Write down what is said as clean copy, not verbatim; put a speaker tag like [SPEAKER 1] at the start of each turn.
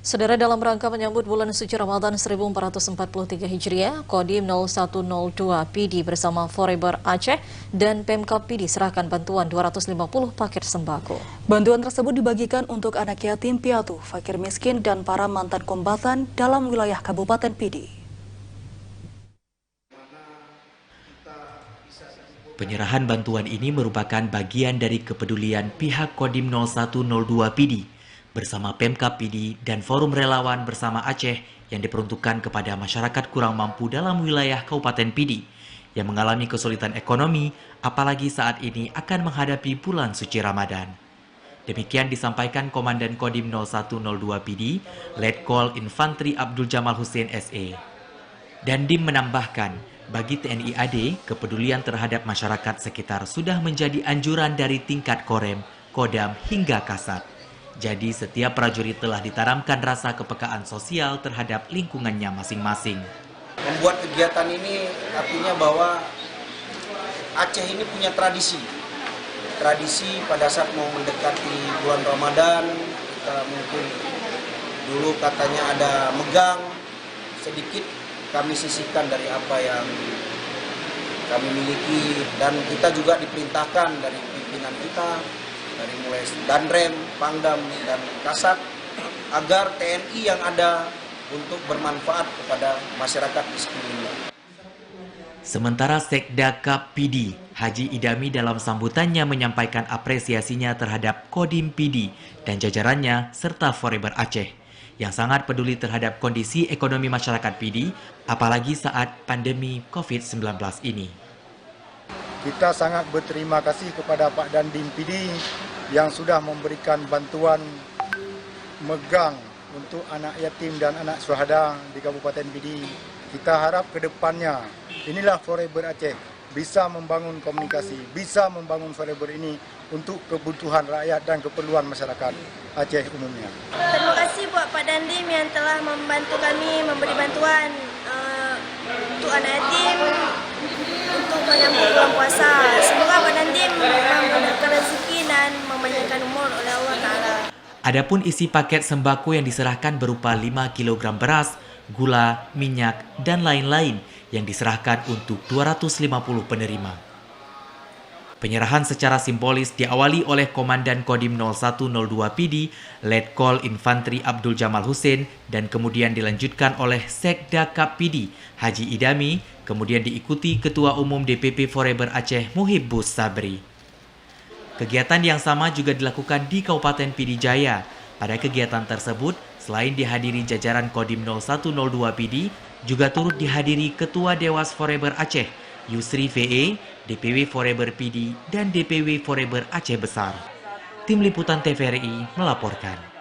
[SPEAKER 1] Saudara, dalam rangka menyambut bulan suci Ramadan 1443 Hijriah, Kodim 0102 PD bersama Forever Aceh dan Pemkab PD serahkan bantuan 250 paket sembako.
[SPEAKER 2] Bantuan tersebut dibagikan untuk anak yatim piatu, fakir miskin, dan para mantan kombatan dalam wilayah Kabupaten PD.
[SPEAKER 3] Penyerahan bantuan ini merupakan bagian dari kepedulian pihak Kodim 0102 PD bersama Pemkab PD dan Forum Relawan Bersama Aceh yang diperuntukkan kepada masyarakat kurang mampu dalam wilayah Kabupaten PD yang mengalami kesulitan ekonomi, apalagi saat ini akan menghadapi bulan suci Ramadan. Demikian disampaikan Komandan Kodim 0102 PD, Letkol Infantri Abdul Jamal Hussein SE. Dandim menambahkan, bagi TNI AD, kepedulian terhadap masyarakat sekitar sudah menjadi anjuran dari tingkat Korem, Kodam hingga Kasat. Jadi setiap prajurit telah ditanamkan rasa kepekaan sosial terhadap lingkungannya masing-masing.
[SPEAKER 4] Membuat kegiatan ini artinya bahwa Aceh ini punya tradisi. Tradisi pada saat mau mendekati bulan Ramadan, kita mungkin dulu katanya ada megang, sedikit kami sisihkan dari apa yang kami miliki. Dan kita juga diperintahkan dari pimpinan kita, dari mulai Danrem, Pangdam, dan Kasat, agar TNI yang ada untuk bermanfaat kepada masyarakat di sekelilingnya.
[SPEAKER 3] Sementara Sekda Kap PD, Haji Idami dalam sambutannya menyampaikan apresiasinya terhadap Kodim PD dan jajarannya serta Forever Aceh yang sangat peduli terhadap kondisi ekonomi masyarakat PD, apalagi saat pandemi COVID-19 ini.
[SPEAKER 5] Kita sangat berterima kasih kepada Pak Dandim PD yang sudah memberikan bantuan megang untuk anak yatim dan anak syuhada di Kabupaten PD. Kita harap ke depannya, inilah Forever Aceh, bisa membangun komunikasi, bisa membangun Forever ini untuk kebutuhan rakyat dan keperluan masyarakat Aceh umumnya.
[SPEAKER 6] Terima kasih buat Pak Dandim yang telah membantu kami memberi bantuan untuk anak yatim untuk menyambut bulan puasa. Semoga Pak Dandim memberikan rezeki dan memanjangkan umur oleh Allah Ta'ala.
[SPEAKER 3] Adapun isi paket sembako yang diserahkan berupa 5 kg beras, gula, minyak, dan lain-lain yang diserahkan untuk 250 penerima. Penyerahan secara simbolis diawali oleh Komandan Kodim 0102 PD, Letkol Infantri Abdul Jamal Hussein, dan kemudian dilanjutkan oleh Sekda Kap PD, Haji Idami, kemudian diikuti Ketua Umum DPP Forever Aceh Muhibbus Sabri. Kegiatan yang sama juga dilakukan di Kabupaten PD Jaya. Pada kegiatan tersebut, selain dihadiri jajaran Kodim 0102 PD, juga turut dihadiri Ketua Dewas Forever Aceh, Yusri VE, DPW Forever PD, dan DPW Forever Aceh Besar. Tim Liputan TVRI melaporkan.